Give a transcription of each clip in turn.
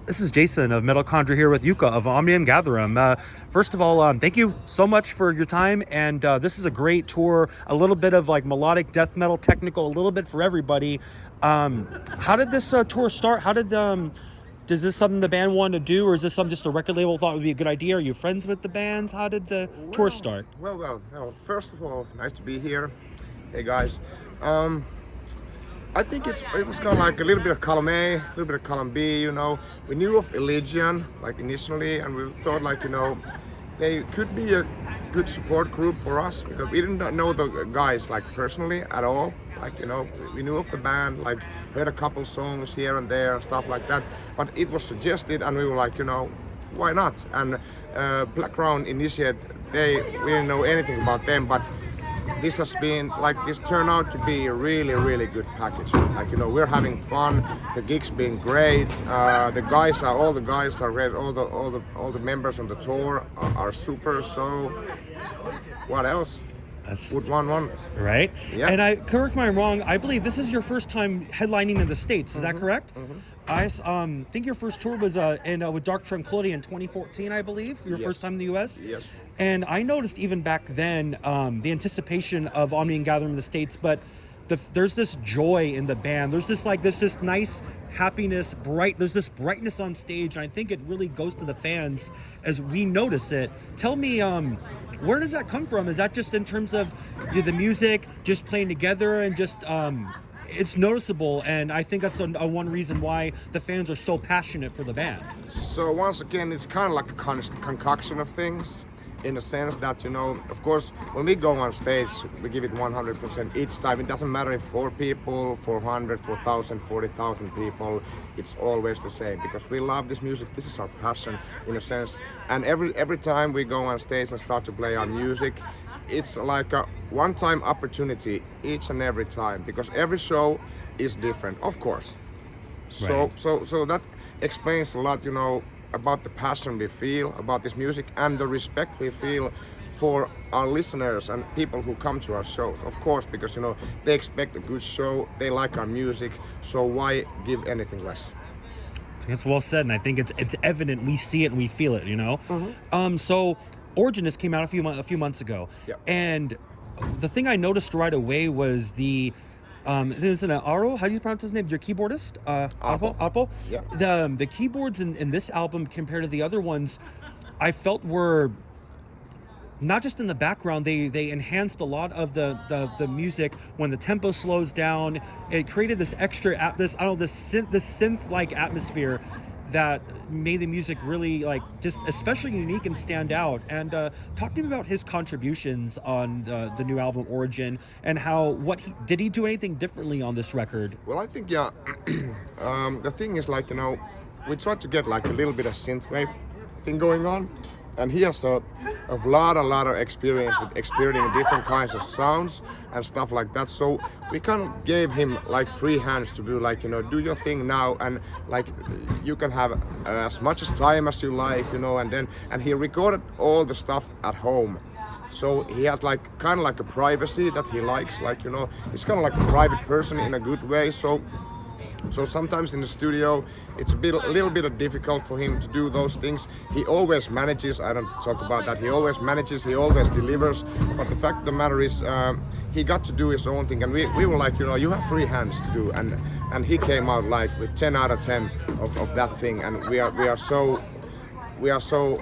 This is Jason of Metal Conjure here with Jukka of Omnium Gatherum. First of all, thank you so much for your time, and this is a great tour, a little bit of like melodic death metal, technical, a little bit for everybody. How did this tour start? Is this something the band wanted to do, or is this something just a record label thought would be a good idea? Are you friends with the bands? How did the tour start? Well, first of all, nice to be here. Hey guys. I think it was kind of like a little bit of column A, a little bit of column B, you know. We knew of Elysian, like initially, and we thought like, you know, they could be a good support group for us because we didn't know the guys like personally at all. Like, you know, we knew of the band, like heard a couple songs here and there and stuff like that, but it was suggested and we were like, you know, why not? And Black Crown initiated, we didn't know anything about them, but this has been like, this turned out to be a really, really good package. Like, you know, we're having fun, the gigs been great, all the guys are great, all the members on the tour are super, so what else? Would one want? Right? Yeah. And correct me if I'm wrong, I believe this is your first time headlining in the States, is that correct? Mm-hmm. I think your first tour was with Dark Tranquility in 2014, I believe, your first time in the US? Yes. And I noticed even back then the anticipation of Omnium Gatherum in the States, but there's this joy in the band. There's this nice happiness, there's this brightness on stage, and I think it really goes to the fans as we notice it. Tell me, where does that come from? Is that just in terms of the music, just playing together, and just it's noticeable, and I think that's a one reason why the fans are so passionate for the band. So once again, it's kind of like a concoction of things. In a sense that, you know, of course, when we go on stage, we give it 100% each time. It doesn't matter if 4 people, 400, 4,000, 40,000 people, it's always the same because we love this music. This is our passion in a sense. And every time we go on stage and start to play our music, it's like a one-time opportunity each and every time because every show is different, of course. Right. So that explains a lot, you know, about the passion we feel about this music and the respect we feel for our listeners and people who come to our shows, of course, because, you know, they expect a good show, they like our music, so why give anything less? That's well said, and I think it's evident. We see it and we feel it, you know. Mm-hmm. So Originist came out a few months ago, and the thing I noticed right away was there's an Aapo. How do you pronounce his name? Your keyboardist, Aapo. Yeah. The keyboards in this album compared to the other ones, I felt were not just in the background. They enhanced a lot of the music when the tempo slows down. It created this extra this synth like atmosphere that made the music really like just especially unique and stand out. And talk to me about his contributions on the new album Origin and how did he do anything differently on this record? Well, I think the thing is, like, you know, we tried to get like a little bit of synthwave thing going on, and he has a lot of experience with experiencing different kinds of sounds and stuff like that. So we kind of gave him like free hands to do, like, you know, do your thing now, and like you can have as much as time as you like, you know. And he recorded all the stuff at home. So he has like kind of like a privacy that he likes, like, you know, he's kind of like a private person in a good way. So sometimes in the studio, it's a little bit difficult for him to do those things. He always manages, I don't talk about that, he always manages, he always delivers. But the fact of the matter is, he got to do his own thing, and we were like, you know, you have free hands to do. And he came out like with 10 out of 10 of that thing. And we are so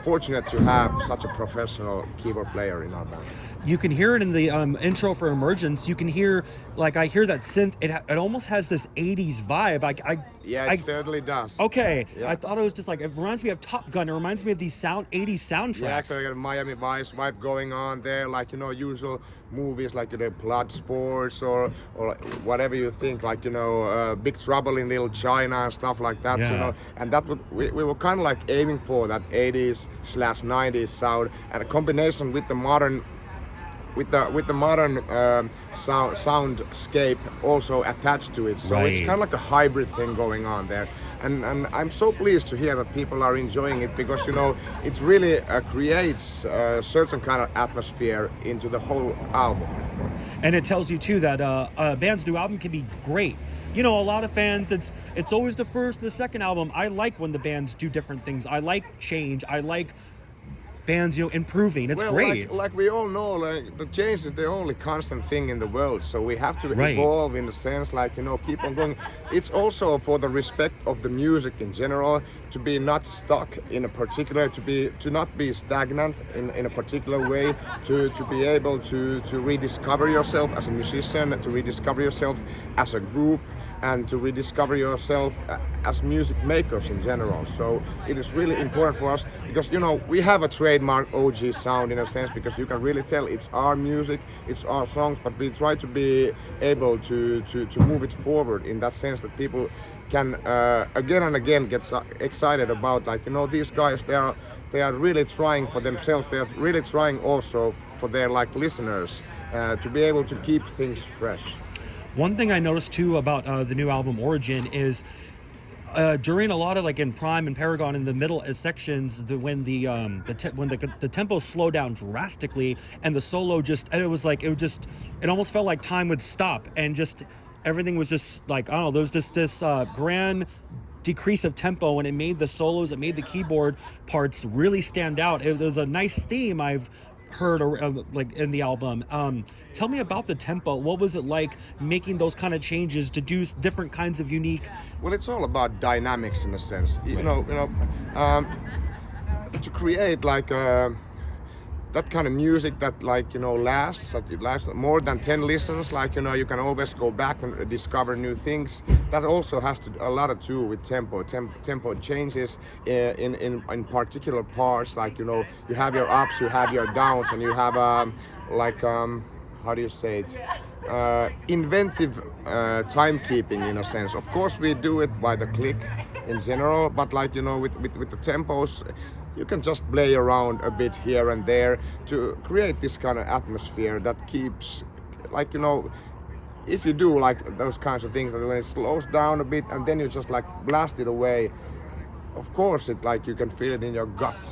fortunate to have such a professional keyboard player in our band. You can hear it in the intro for Emergence. You can hear, like, I hear that synth. It almost has this 80s vibe. It certainly does. Okay, Yeah. I thought it was just like, it reminds me of Top Gun. It reminds me of these 80s soundtracks. Yeah, actually, got a Miami Vice vibe going on there, like, you know, usual movies like, you know, Blood Sports or whatever you think, like, you know, Big Trouble in Little China and stuff like that. Yeah. You know, and that we were kind of like aiming for that 80s/90s sound, and a combination with the modern. With the modern soundscape also attached to it, so Right. It's kind of like a hybrid thing going on there, and I'm so pleased to hear that people are enjoying it because, you know, it really creates a certain kind of atmosphere into the whole album. And it tells you too that a band's new album can be great, you know, a lot of fans, it's always the first, the second album. I like when the bands do different things. I like change. I like bands, you know, improving. It's well, great. like we all know, like the change is the only constant thing in the world. So we have to Right. evolve in the sense, like, you know, keep on going. It's also for the respect of the music in general, to be not stuck in a particular, to not be stagnant in a particular way, to be able to rediscover yourself as a musician, to rediscover yourself as a group, and to rediscover yourself as music makers in general. So it is really important for us because, you know, we have a trademark OG sound in a sense, because you can really tell it's our music, it's our songs, but we try to be able to move it forward in that sense that people can again and again get excited about, like, you know, these guys, they are really trying for themselves, they are really trying also for their like listeners to be able to keep things fresh. One thing I noticed too about the new album Origin is during a lot of, like, in Prime and Paragon, in the middle sections, when the tempo slowed down drastically and the solo it almost felt like time would stop and just everything was just like, I don't know, there was just this grand decrease of tempo, and it made the solos, it made the keyboard parts really stand out. It was a nice theme I've heard like in the album. Tell me about the tempo. What was it like making those kind of changes to do different kinds of unique? Well, it's all about dynamics in a sense. You know, to create like that kind of music that, like, you know, lasts more than 10 listens. Like, you know, you can always go back and discover new things. That also has a lot to do with tempo. Tempo changes in particular parts. Like, you know, you have your ups, you have your downs, and you have how do you say it? Inventive timekeeping in a sense. Of course, we do it by the click in general, but, like, you know, with the tempos, you can just play around a bit here and there to create this kind of atmosphere that keeps, like, you know, if you do like those kinds of things, when it slows down a bit and then you just like blast it away, of course it, like, you can feel it in your gut.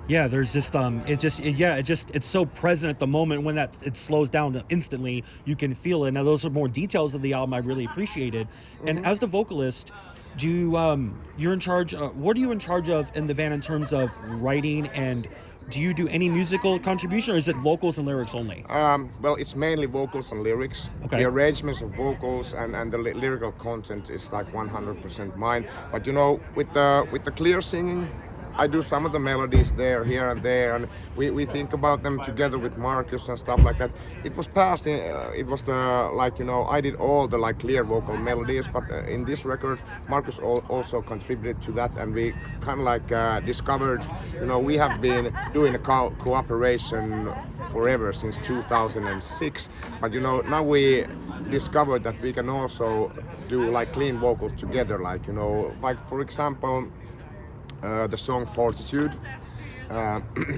Yeah, there's just it's so present at the moment. When it slows down instantly, you can feel it. Now those are more details of the album I really appreciated. And as the vocalist, do you you're in charge? What are you in charge of in the band in terms of writing, and do you do any musical contribution, or is it vocals and lyrics only? Well, it's mainly vocals and lyrics. Okay. The arrangements of vocals and the lyrical content is like 100% mine. But, you know, with the clear singing, I do some of the melodies there, here and there, and we think about them together with Marcus and stuff like that. It was passed in, it was the, like, you know, I did all the like clear vocal melodies, but in this record, Marcus also contributed to that, and we kind of like discovered, you know, we have been doing a cooperation forever, since 2006, but, you know, now we discovered that we can also do like clean vocals together, like, you know, like for example, the song Fortitude,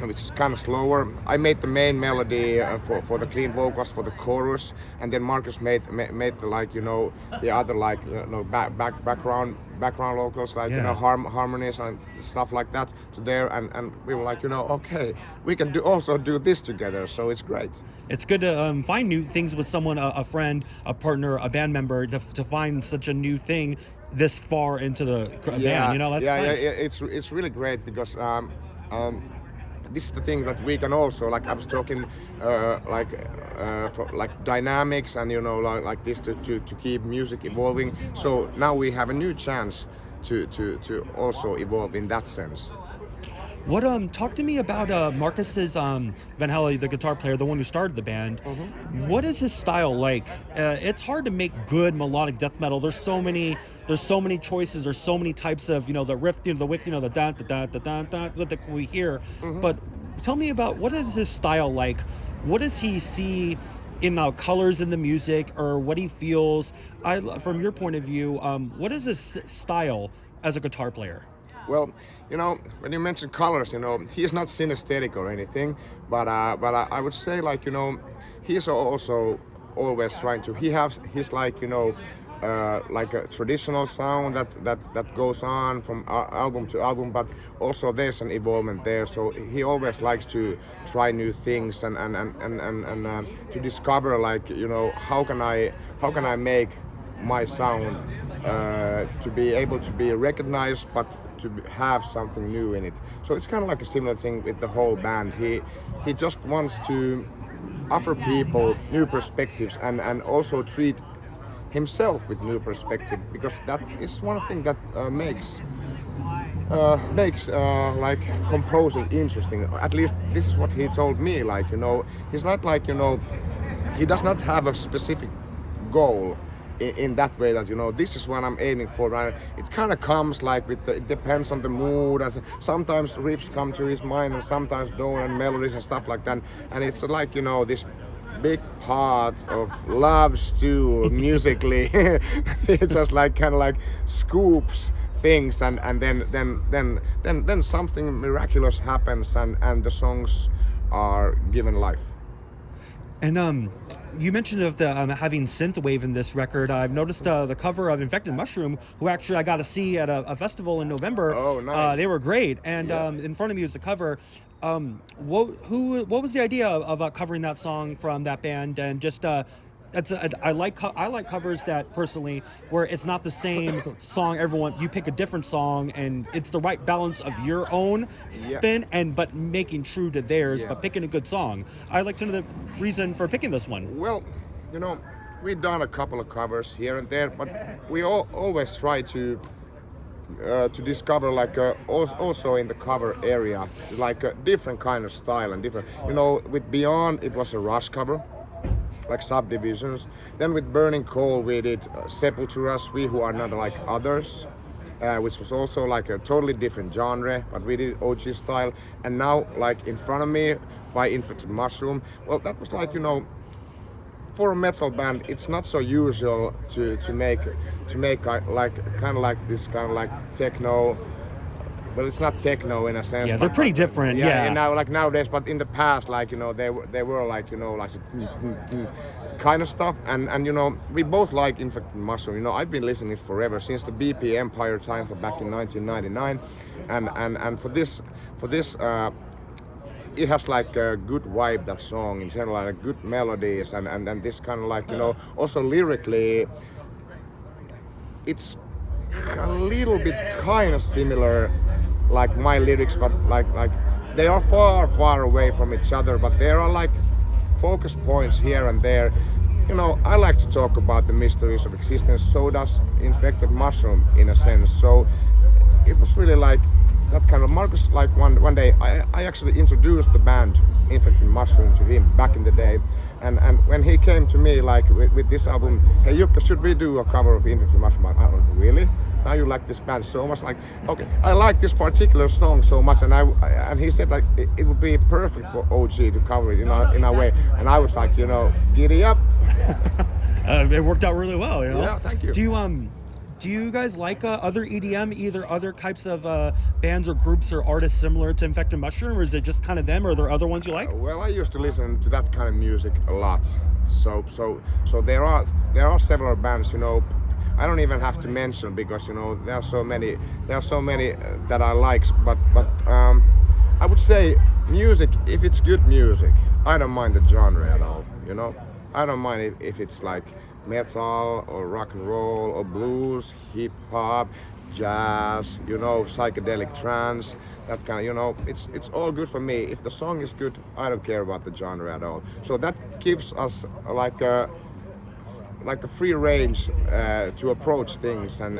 which is kind of slower. I made the main melody for the clean vocals for the chorus, and then Marcus made the, like, you know, the other, like, you know, background vocals, like, you know, harmonies and stuff like that to there, and we were like, you know, okay, we can also do this together, so it's great. It's good to find new things with someone, a friend, a partner, a band member, to find such a new thing this far into the band, you know, that's nice. Yeah, it's really great because this is the thing that we can also, like I was talking, for like dynamics and, you know, like this to keep music evolving. So now we have a new chance to also evolve in that sense. What talk to me about Marcus's Van Helle, the guitar player, the one who started the band. What is his style like? It's hard to make good melodic death metal. There's so many choices. There's so many types of, you know, the riff, you know, the whiff, you know, the da da da da da da that we hear. But tell me about, what is his style like? What does he see in colors in the music, or what he feels? From your point of view, what is his style as a guitar player? Well, you know, when you mention colors, you know, he's not synesthetic or anything, but I would say, like, you know, he's also always trying to. He has his, like, you know, like a traditional sound that goes on from album to album, but also there's an evolvement there. So he always likes to try new things and to discover, like, you know, how can I make my sound to be able to be recognized, but to have something new in it. So it's kind of like a similar thing with the whole band. He just wants to offer people new perspectives and also treat himself with new perspective, because that is one thing that makes like composing interesting. At least this is what he told me. Like, you know, he's not like, you know, he does not have a specific goal in that way that, you know, this is what I'm aiming for. Right? It kind of comes like it depends on the mood. Sometimes riffs come to his mind and sometimes don't, and melodies and stuff like that. And it's like, you know, this big part of love stew musically. It just like kind of like scoops things, and then something miraculous happens, and the songs are given life. And you mentioned of the having synthwave in this record. I've noticed the cover of Infected Mushroom, who actually I got to see at a festival in November. Oh, nice. They were great, and Yeah. in front of me was the cover. What was the idea about covering that song from that band? And just I like covers that personally, where it's not the same song. You pick a different song, and it's the right balance of your own spin but making true to theirs, but picking a good song. I'd like to know the reason for picking this one. Well, you know, we've done a couple of covers here and there, but we always try to discover like also in the cover area like a different kind of style and different. You know, with Beyond it was a Rush cover, like Subdivisions. Then with Burning Coal we did Sepultura's We Who Are Not Like Others, which was also like a totally different genre, but we did OG style. And now like in front of me by Infected Mushroom, well, that was like, you know, for a metal band it's not so usual to make like kind of like this kind of like techno. Well, it's not techno in a sense. Yeah, they're pretty different. Yeah. And now, like nowadays, but in the past, like, you know, they were like, you know, like kind of stuff. And you know, we both like Infected Mushroom. You know, I've been listening forever since the BP Empire time back in 1999, and for this, it has like a good vibe, that song in general, like good melodies and this kind of like, you know, also lyrically, it's a little bit kind of similar like my lyrics, but like they are far away from each other, but there are like focus points here and there. You know, I like to talk about the mysteries of existence, so does Infected Mushroom in a sense. So it was really like that kind of Marcus, like one day I actually introduced the band Infected Mushroom to him back in the day, and when he came to me like with this album, hey Jukka, should we do a cover of Infected Mushroom? I was like, really? Now you like this band so much? Like, okay, I like this particular song so much, and he said like it would be perfect for OG to cover it in a way, and I was like, you know, giddy up. It worked out really well, you know. Yeah, thank you. Do you guys like other EDM, either other types of bands or groups or artists similar to Infected Mushroom, or is it just kind of them, or are there other ones you like? Well, I used to listen to that kind of music a lot. So there are several bands, you know. I don't even have to mention because, you know, there are so many that I like. But I would say music, if it's good music, I don't mind the genre at all. You know, I don't mind if it's like metal or rock and roll or blues, hip hop, jazz, you know, psychedelic trance, that kind of, you know, it's all good for me. If the song is good, I don't care about the genre at all. So that gives us like a free range to approach things and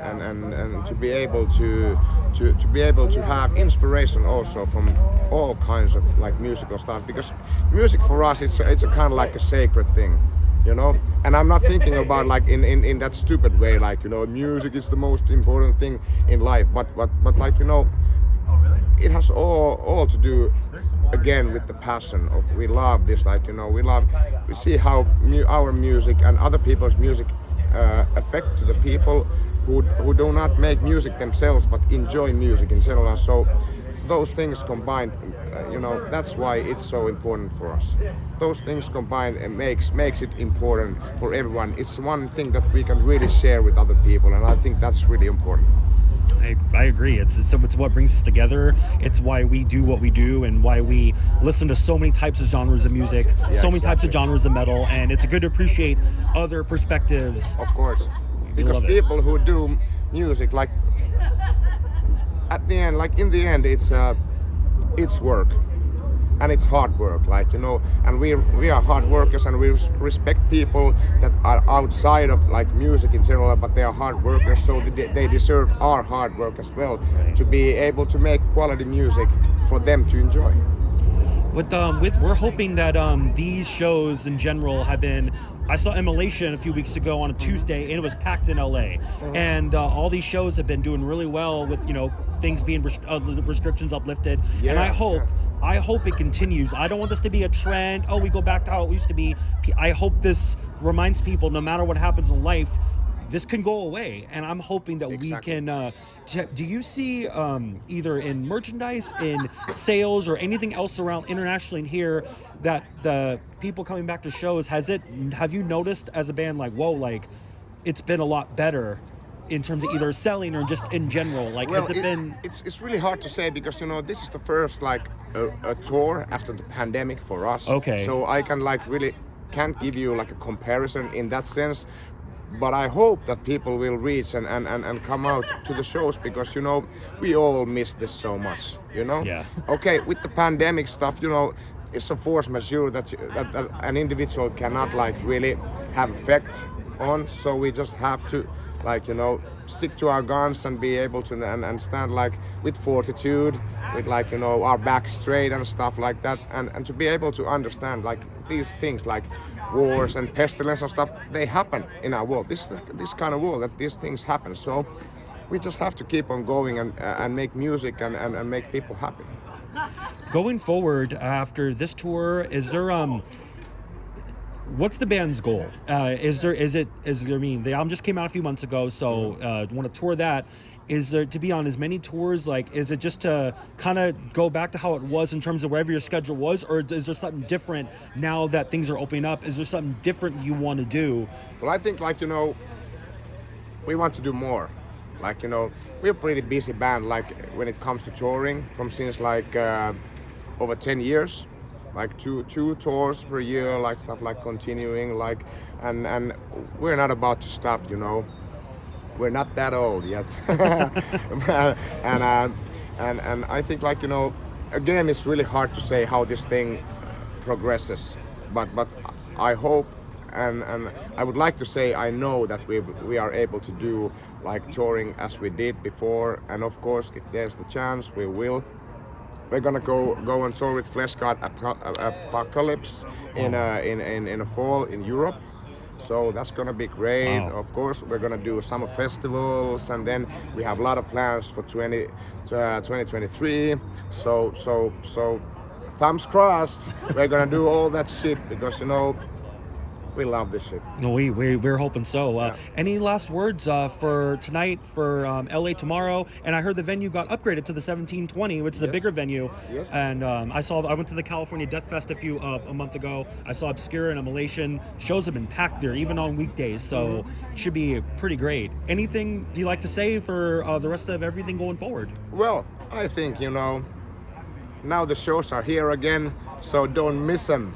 to be able to have inspiration also from all kinds of like musical stuff, because music for us it's a kind of like a sacred thing, you know. And I'm not thinking about like in that stupid way, like, you know, music is the most important thing in life, but like, you know, it has all to do again with the passion of we love this, like, you know, we see how our music and other people's music affect to the people who do not make music themselves but enjoy music in general. So those things combined, you know, that's why it's so important for us. Those things combined and makes it important for everyone. It's one thing that we can really share with other people, and I think that's really important. I agree. It's what brings us together. It's why we do what we do, and why we listen to so many types of genres of music, so many types of genres of metal, and it's good to appreciate other perspectives. Of course. because love it. people who do music, like at the end, like in the end, it's work. And it's hard work, like, you know, and we are hard workers, and we respect people that are outside of like music in general, but they are hard workers, so they deserve our hard work as well, to be able to make quality music for them to enjoy. With we're hoping that these shows in general have been. I saw Immolation a few weeks ago on a Tuesday, and it was packed in LA. And all these shows have been doing really well with, you know, things being restrictions uplifted. And I hope it continues. I don't want this to be a trend. Oh, we go back to how it used to be. I hope this reminds people, no matter what happens in life, this can go away. And I'm hoping that we can. Do you see either in merchandise, in sales, or anything else around internationally here that the people coming back to shows, have you noticed as a band, like, whoa, like it's been a lot better in terms of either selling or just in general? Like, well, has it been? It's really hard to say, because, you know, this is the first like a tour after the pandemic for us. Okay. So I really can't give you like a comparison in that sense. But I hope that people will reach and come out to the shows, because, you know, we all miss this so much, you know? Yeah. Okay, with the pandemic stuff, you know, it's a force majeure that an individual cannot like really have effect on. So we just have to, like, you know, stick to our guns and be able to and stand like with fortitude, with, like, you know, our back straight and stuff like that, and to be able to understand like these things like wars and pestilence and stuff, they happen in our world. This kind of world, that these things happen. So we just have to keep on going and make music and make people happy. Going forward after this tour, is there what's the band's goal? I mean, the album just came out a few months ago, so want to tour that. Is there to be on as many tours? Like, is it just to kind of go back to how it was in terms of wherever your schedule was, or is there something different now that things are opening up? Is there something different you want to do? Well, I think, like, you know, we want to do more. Like, you know, we're a pretty busy band, like, when it comes to touring, since like over 10 years. Like two tours per year, like stuff like continuing, like, and we're not about to stop, you know. We're not that old yet. and I think, like, you know, again, it's really hard to say how this thing progresses, but I hope and I would like to say I know that we are able to do like touring as we did before, and of course if there's the chance we will. We're gonna go on tour with Flesh God Apocalypse in a fall in Europe. So that's gonna be great. Wow. Of course, we're gonna do summer festivals, and then we have a lot of plans for 2023. So thumbs crossed. We're gonna do all that shit, because, you know, we love this shit. No, we're hoping so. Any last words for tonight, for LA tomorrow? And I heard the venue got upgraded to the 1720, which is a bigger venue. Yes. And I went to the California Death Fest a month ago. I saw Obscura and Immolation. Shows have been packed there, even on weekdays. So it should be pretty great. Anything you like to say for the rest of everything going forward? Well, I think, you know, now the shows are here again, so don't miss them.